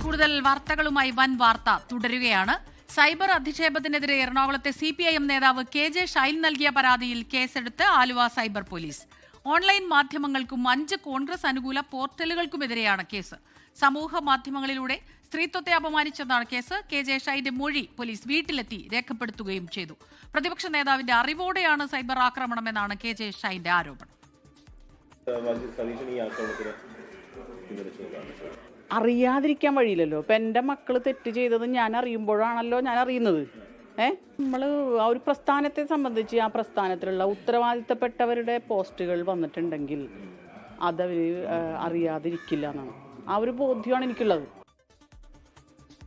കൂടുതൽ വാർത്തകളുമായി വൻ വാർത്ത തുടരുകയാണ്. സൈബർ അധിക്ഷേപത്തിനെതിരെ എറണാകുളത്തെ CPIM നേതാവ് KJ ഷൈൻ നൽകിയ പരാതിയിൽ കേസെടുത്ത് ആലുവ സൈബർ പോലീസ്. ഓൺലൈൻ മാധ്യമങ്ങൾക്കും 5 കോൺഗ്രസ് അനുകൂല പോർട്ടലുകൾക്കുമെതിരെയാണ് കേസ്. സമൂഹ മാധ്യമങ്ങളിലൂടെ സ്ത്രീത്വത്തെ അപമാനിച്ചെന്നാണ് കേസ്. KJ ഷൈന്റെ മൊഴി പോലീസ് വീട്ടിലെത്തി രേഖപ്പെടുത്തുകയും ചെയ്തു. പ്രതിപക്ഷ നേതാവിന്റെ അറിവോടെയാണ് സൈബർ ആക്രമണമെന്നാണ് KJ ഷൈന്റെ ആരോപണം. അറിയാതിരിക്കാൻ വഴിയില്ലല്ലോ. ഇപ്പം എൻ്റെ മക്കൾ തെറ്റ് ചെയ്തത് ഞാൻ അറിയുമ്പോഴാണല്ലോ ഞാൻ അറിയുന്നത്. നമ്മൾ ആ ഒരു പ്രസ്ഥാനത്തെ സംബന്ധിച്ച് ആ പ്രസ്ഥാനത്തിലുള്ള ഉത്തരവാദിത്തപ്പെട്ടവരുടെ പോസ്റ്റുകൾ വന്നിട്ടുണ്ടെങ്കിൽ അതവർ അറിയാതിരിക്കില്ല എന്നാണ് ആ ഒരു ബോധ്യമാണ് എനിക്കുള്ളത്.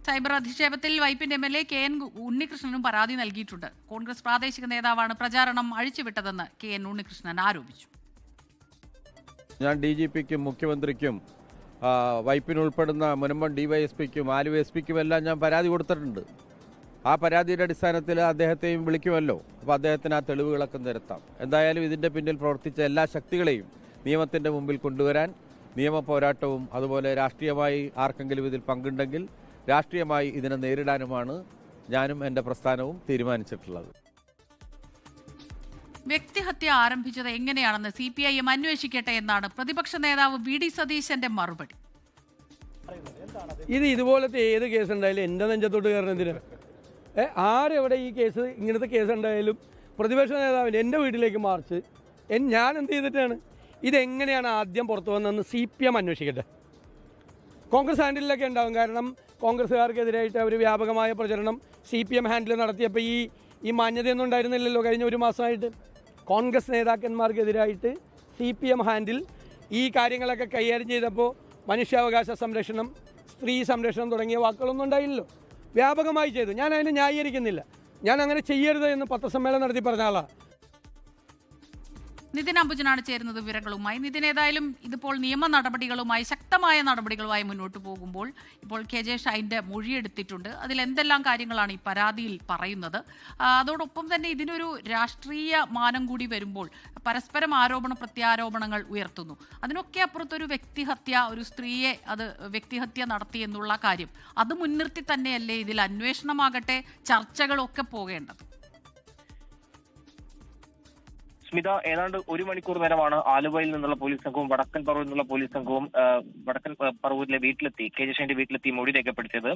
സൈബർ അധിക്ഷേപത്തിൽ വൈപ്പിന്റെ MLA KN ഉണ്ണികൃഷ്ണനും പരാതി നൽകിയിട്ടുണ്ട്. കോൺഗ്രസ് പ്രാദേശിക നേതാവാണ് പ്രചാരണം അഴിച്ചുവിട്ടതെന്ന് KN ഉണ്ണികൃഷ്ണൻ ആരോപിച്ചു. ഞാൻ DGPക്കും മുഖ്യമന്ത്രിക്കും വൈപ്പിനുൾപ്പെടുന്ന മുനമ്പം DYSPക്കും ആലുവ SPക്കും എല്ലാം ഞാൻ പരാതി കൊടുത്തിട്ടുണ്ട്. ആ പരാതിയുടെ അടിസ്ഥാനത്തിൽ അദ്ദേഹത്തെയും വിളിക്കുമല്ലോ. അപ്പോൾ അദ്ദേഹത്തിന് ആ തെളിവുകളൊക്കെ നിരത്താം. എന്തായാലും ഇതിൻ്റെ പിന്നിൽ പ്രവർത്തിച്ച എല്ലാ ശക്തികളെയും നിയമത്തിൻ്റെ മുമ്പിൽ കൊണ്ടുവരാൻ നിയമ പോരാട്ടവും അതുപോലെ രാഷ്ട്രീയമായി ആർക്കെങ്കിലും ഇതിൽ പങ്കുണ്ടെങ്കിൽ രാഷ്ട്രീയമായി ഇതിനെ നേരിടാനുമാണ് ഞാനും എൻ്റെ പ്രസ്ഥാനവും തീരുമാനിച്ചിട്ടുള്ളത്. വ്യക്തിഹത്യ ആരംഭിച്ചത് എങ്ങനെയാണെന്ന് CPIM അന്വേഷിക്കട്ടെ എന്നാണ് പ്രതിപക്ഷ നേതാവ് VD സതീശന്റെ മറുപടി. ഇതുപോലത്തെ ഏത് കേസ് ഉണ്ടായാലും എൻ്റെ നെഞ്ചത്തോട്ട് കയറുന്നതിന് ആരെവിടെ ഈ കേസ് ഇങ്ങനത്തെ കേസ് ഉണ്ടായാലും പ്രതിപക്ഷ നേതാവിൻ്റെ എൻ്റെ വീട്ടിലേക്ക് മാർച്ച് ഞാൻ എന്ത് ചെയ്തിട്ടാണ് ഇതെങ്ങനെയാണ് ആദ്യം പുറത്തു വന്നതെന്ന് CPM അന്വേഷിക്കട്ടെ. കോൺഗ്രസ് ഹാൻഡിലൊക്കെ ഉണ്ടാകും. കാരണം കോൺഗ്രസ്സുകാർക്കെതിരായിട്ട് അവർ വ്യാപകമായ പ്രചരണം CPM ഹാൻഡിൽ നടത്തിയപ്പോൾ ഈ മാന്യതയൊന്നും ഉണ്ടായിരുന്നില്ലല്ലോ കഴിഞ്ഞ ഒരു മാസമായിട്ട്. കോൺഗ്രസ് നേതാക്കന്മാർക്കെതിരായിട്ട് CPM ഹാൻഡിൽ ഈ കാര്യങ്ങളൊക്കെ കൈകാര്യം ചെയ്തപ്പോൾ മനുഷ്യാവകാശ സംരക്ഷണം, സ്ത്രീ സംരക്ഷണം തുടങ്ങിയ വാക്കുകളൊന്നും ഉണ്ടായില്ലല്ലോ. വ്യാപകമായി ചെയ്തു. ഞാൻ അതിനെ ന്യായീകരിക്കുന്നില്ല. ഞാൻ അങ്ങനെ ചെയ്യരുത് എന്ന് പത്രസമ്മേളനം നടത്തി പറഞ്ഞ ആളാണ്. നിതിൻ അംബുജനാണ് ചേരുന്നത് വിവരങ്ങളുമായി. നിതിൻ, ഏതായാലും ഇതിപ്പോൾ നിയമ നടപടികളുമായി ശക്തമായ നടപടികളുമായി മുന്നോട്ട് പോകുമ്പോൾ ഇപ്പോൾ KJ ഷൈൻ്റെ മൊഴിയെടുത്തിട്ടുണ്ട്. അതിൽ എന്തെല്ലാം കാര്യങ്ങളാണ് ഈ പരാതിയിൽ പറയുന്നത്? അതോടൊപ്പം തന്നെ ഇതിനൊരു രാഷ്ട്രീയ മാനം കൂടി വരുമ്പോൾ പരസ്പരം ആരോപണ പ്രത്യാരോപണങ്ങൾ ഉയർത്തുന്നു. അതിനൊക്കെ അപ്പുറത്തൊരു വ്യക്തിഹത്യ, ഒരു സ്ത്രീയെ അത് വ്യക്തിഹത്യ നടത്തി എന്നുള്ള കാര്യം അത് മുൻനിർത്തി തന്നെയല്ലേ ഇതിൽ അന്വേഷണമാകട്ടെ ചർച്ചകളൊക്കെ പോകേണ്ടത്? സ്മിത, ഏതാണ്ട് 1 മണിക്കൂർ നേരമാണ് ആലുവയിൽ നിന്നുള്ള പോലീസ് സംഘവും വടക്കൻ പറവൂരിൽ നിന്നുള്ള പോലീസ് സംഘവും വടക്കൻ പറവൂരിലെ വീട്ടിലെത്തി KJ ഷൈന്റെ വീട്ടിലെത്തി മൊഴി രേഖപ്പെടുത്തിയത്.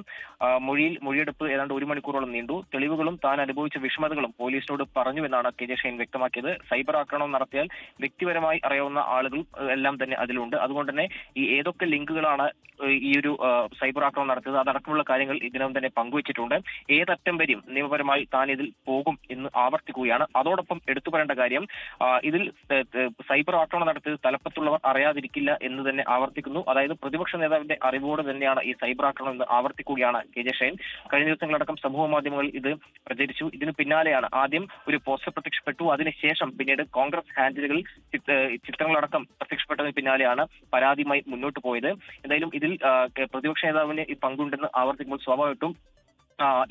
മൊഴിയെടുപ്പ് ഏതാണ്ട് 1 മണിക്കൂറോളം നീണ്ടു. തെളിവുകളും താൻ അനുഭവിച്ച വിഷമതകളും പോലീസിനോട് പറഞ്ഞുവെന്നാണ് KJ ഷൈൻ വ്യക്തമാക്കിയത്. സൈബർ ആക്രമണം നടത്തിയാൽ വ്യക്തിപരമായി അറിയാവുന്ന ആളുകൾ എല്ലാം തന്നെ അതിലുണ്ട്. അതുകൊണ്ട് തന്നെ ഈ ഏതൊക്കെ ലിങ്കുകളാണ് ഈ ഒരു സൈബർ ആക്രമണം നടത്തിയത് അതടക്കമുള്ള കാര്യങ്ങൾ ഇതിനകം തന്നെ പങ്കുവച്ചിട്ടുണ്ട്. ഏതറ്റം വരെയും നിയമപരമായി താൻ ഇതിൽ പോകും എന്ന് ആവർത്തിക്കുകയാണ്. അതോടൊപ്പം എടുത്തു പറയേണ്ട കാര്യം, ഇതിൽ സൈബർ ആക്രമണം നടത്തിയത് തലപ്പത്തുള്ളവർ അറിയാതിരിക്കില്ല എന്ന് തന്നെ ആവർത്തിക്കുന്നു. അതായത് പ്രതിപക്ഷ നേതാവിന്റെ അറിവോടെ തന്നെയാണ് ഈ സൈബർ ആക്രമണം എന്ന് ആവർത്തിക്കുകയാണ് KJ ഷൈൻ. കഴിഞ്ഞ ദിവസങ്ങളടക്കം സമൂഹ മാധ്യമങ്ങളിൽ ഇത് പ്രചരിച്ചു. ഇതിന് പിന്നാലെയാണ് ആദ്യം ഒരു പോസ്റ്റർ പ്രത്യക്ഷപ്പെട്ടു. അതിനുശേഷം പിന്നീട് കോൺഗ്രസ് ഹാൻഡിലുകളിൽ ചിത്രങ്ങളടക്കം പ്രത്യക്ഷപ്പെട്ടതിന് പിന്നാലെയാണ് പരാതിയുമായി മുന്നോട്ട് പോയത്. എന്തായാലും ഇതിൽ പ്രതിപക്ഷ നേതാവിന് ഈ പങ്കുണ്ടെന്ന് ആവർത്തിക്കുമ്പോൾ സ്വാഭാവികമായിട്ടും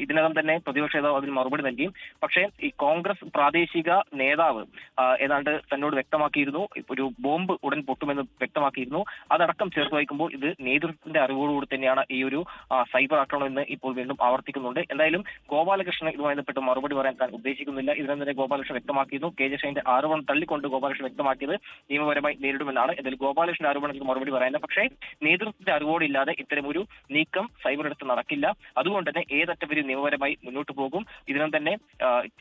ഇതിനകം തന്നെ പ്രതിപക്ഷ നേതാവ് അതിന് മറുപടി നൽകി. പക്ഷേ ഈ കോൺഗ്രസ് പ്രാദേശിക നേതാവ് ഏതാണ്ട് തന്നോട് വ്യക്തമാക്കിയിരുന്നു, ഒരു ബോംബ് ഉടൻ പൊട്ടുമെന്ന് വ്യക്തമാക്കിയിരുന്നു. അതടക്കം ചേർത്ത് വയ്ക്കുമ്പോൾ ഇത് നേതൃത്വത്തിന്റെ അറിവോടുകൂടി തന്നെയാണ് ഈ ഒരു സൈബർ ആക്രമണം എന്ന് ഇപ്പോൾ വീണ്ടും ആവർത്തിക്കുന്നുണ്ട്. എന്തായാലും ഗോപാലകൃഷ്ണൻ ഇതുമായി ബന്ധപ്പെട്ട് മറുപടി പറയാൻ താൻ ഉദ്ദേശിക്കുന്നില്ല. ഇതിനെ തന്നെ ഗോപാലകൃഷ്ണൻ വ്യക്തമാക്കിയിരുന്നു. KJ ഷൈന്റെ ആരോപണം തള്ളിക്കൊണ്ട് ഗോപാലകൃഷ്ണൻ വ്യക്തമാക്കിയത് നിയമപരമായി നേരിടുമെന്നാണ്. എന്തായാലും ഗോപാലകൃഷ്ണൻ ആരോപണത്തിൽ മറുപടി പറയാനില്ല. പക്ഷേ നേതൃത്വത്തിന്റെ അറിവോടില്ലാതെ ഇത്തരമൊരു നീക്കം സൈബർ എടുത്ത് നടക്കില്ല. അതുകൊണ്ട് തന്നെ ഏതറ്റവരും നിയമപരമായി മുന്നോട്ട് പോകും. ഇതിനും തന്നെ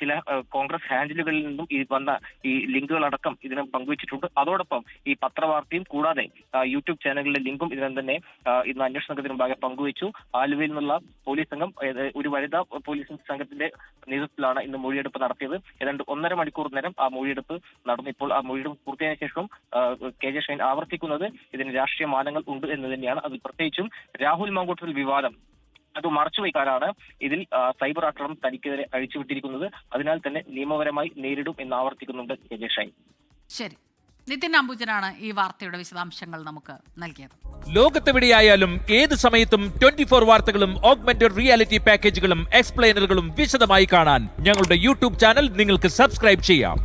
ചില കോൺഗ്രസ് ഹാൻഡിലുകളിൽ നിന്നും ഈ വന്ന ഈ ലിങ്കുകളടക്കം ഇതിനെ പങ്കുവച്ചിട്ടുണ്ട്. അതോടൊപ്പം ഈ പത്രവാർത്തയും കൂടാതെ യൂട്യൂബ് ചാനലിലെ ലിങ്കും ഇതിനും തന്നെ ഇന്ന് അന്വേഷണ സംഘത്തിന് മുമ്പാകെ പങ്കുവച്ചു. ആലുവയിൽ നിന്നുള്ള പോലീസ് സംഘം ഒരു വനിതാ പോലീസ് സംഘത്തിന്റെ നേതൃത്വത്തിലാണ് ഇന്ന് മൊഴിയെടുപ്പ് നടത്തിയത്. ഏതാണ്ട് 1.5 മണിക്കൂർ നേരം ആ മൊഴിയെടുപ്പ് നടന്നു. ഇപ്പോൾ ആ മൊഴിയെടുപ്പ് പൂർത്തിയായ ശേഷം KJ ഷൈൻ ആവർത്തിക്കുന്നത് ഇതിന് രാഷ്ട്രീയ മാനങ്ങൾ ഉണ്ട് എന്ന് തന്നെയാണ്. അതിൽ പ്രത്യേകിച്ചും രാഹുൽ മാങ്കൂട്ടത്തിൽ വിവാദം അത് മറച്ചുവെക്കാനാണ് ഇതിൽ സൈബർ ആക്രമണം തനിക്കെതിരെ അഴിച്ചുവിട്ടിരിക്കുന്നത്. അതിനാൽ തന്നെ നിയമപരമായി നേരിടും എന്ന് ആവർത്തിക്കുന്നുണ്ട് KJ ഷൈൻ. ശരി, നിതിൻ അംബുജനാണ് ഈ വാർത്തയുടെ വിശദാംശങ്ങൾ നമുക്ക് നൽകിയത്. ലോകത്തെവിടെയായാലും ഏത് സമയത്തും 24 വാർത്തകളും ഓഗ്മെന്റഡ് റിയാലിറ്റി പാക്കേജുകളും എക്സ്പ്ലെയിനറുകളും വിശദമായി കാണാൻ ഞങ്ങളുടെ യൂട്യൂബ് ചാനൽ നിങ്ങൾക്ക് സബ്സ്ക്രൈബ് ചെയ്യാം.